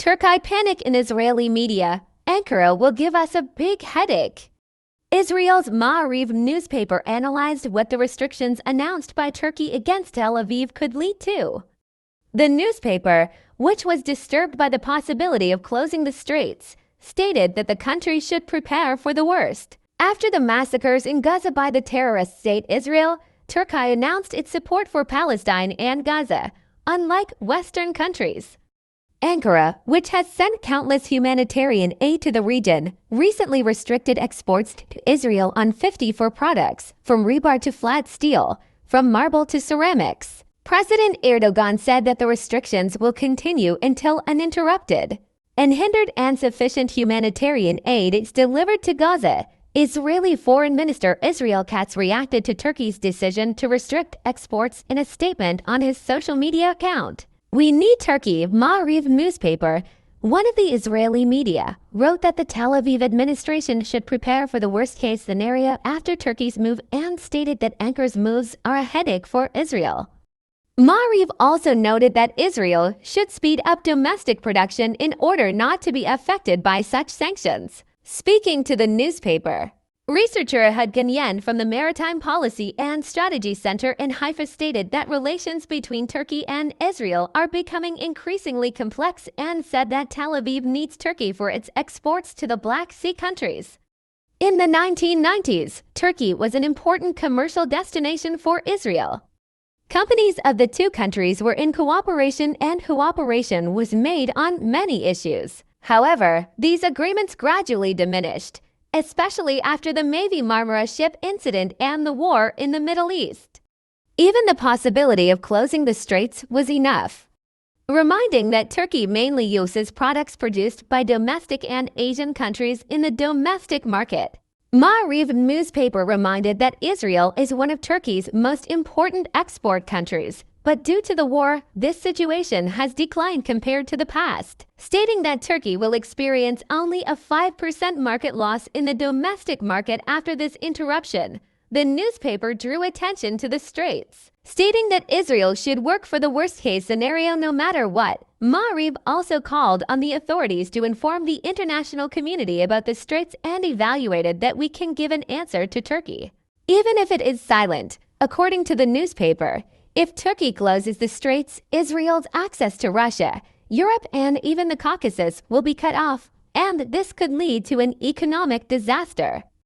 Turkey panic in Israeli media. Ankara will give us a big headache. Israel's Maariv newspaper analyzed what the restrictions announced by Turkey against Tel Aviv could lead to. The newspaper, which was disturbed by the possibility of closing the straits, stated that the country should prepare for the worst. After the massacres in Gaza by the terrorist state Israel, Turkey announced its support for Palestine and Gaza, unlike Western countries. Ankara, which has sent countless humanitarian aid to the region, recently restricted exports to Israel on 54 products, from rebar to flat steel, from marble to ceramics. President Ehud Gönen said that the restrictions will continue until uninterrupted. Unhindered and sufficient humanitarian aid is delivered to Gaza. Israeli Foreign Minister Israel Katz reacted to Turkey's decision to restrict exports in a statement on his social media account. "We need Turkey," Maariv newspaper, one of the Israeli media, wrote that the Tel Aviv administration should prepare for the worst-case scenario after Turkey's move and stated that Ankara's moves are a headache for Israel. Maariv also noted that Israel should speed up domestic production in order not to be affected by such sanctions. Speaking to the newspaper, researcher Ehud Gönen from the Maritime Policy and Strategy Center in Haifa stated that relations between Turkey and Israel are becoming increasingly complex and said that Tel Aviv needs Turkey for its exports to the Black Sea countries. In the 1990s, Turkey was an important commercial destination for Israel. Companies of the two countries were in cooperation and cooperation was made on many issues. However, these agreements gradually diminished, especially after the Mavi Marmara ship incident and the war in the Middle East. Even the possibility of closing the straits was enough, reminding that Turkey mainly uses products produced by domestic and Asian countries in the domestic market. Maariv newspaper reminded that Israel is one of Turkey's most important export countries, but due to the war, this situation has declined compared to the past, stating that Turkey will experience only a 5% market loss in the domestic market after this interruption. The newspaper drew attention to the straits, stating that Israel should work for the worst-case scenario no matter what. Maariv also called on the authorities to inform the international community about the straits and evaluated that we can give an answer to Turkey, even if it is silent. According to the newspaper, if Turkey closes the straits, Israel's access to Russia, Europe, and even the Caucasus will be cut off, and this could lead to an economic disaster.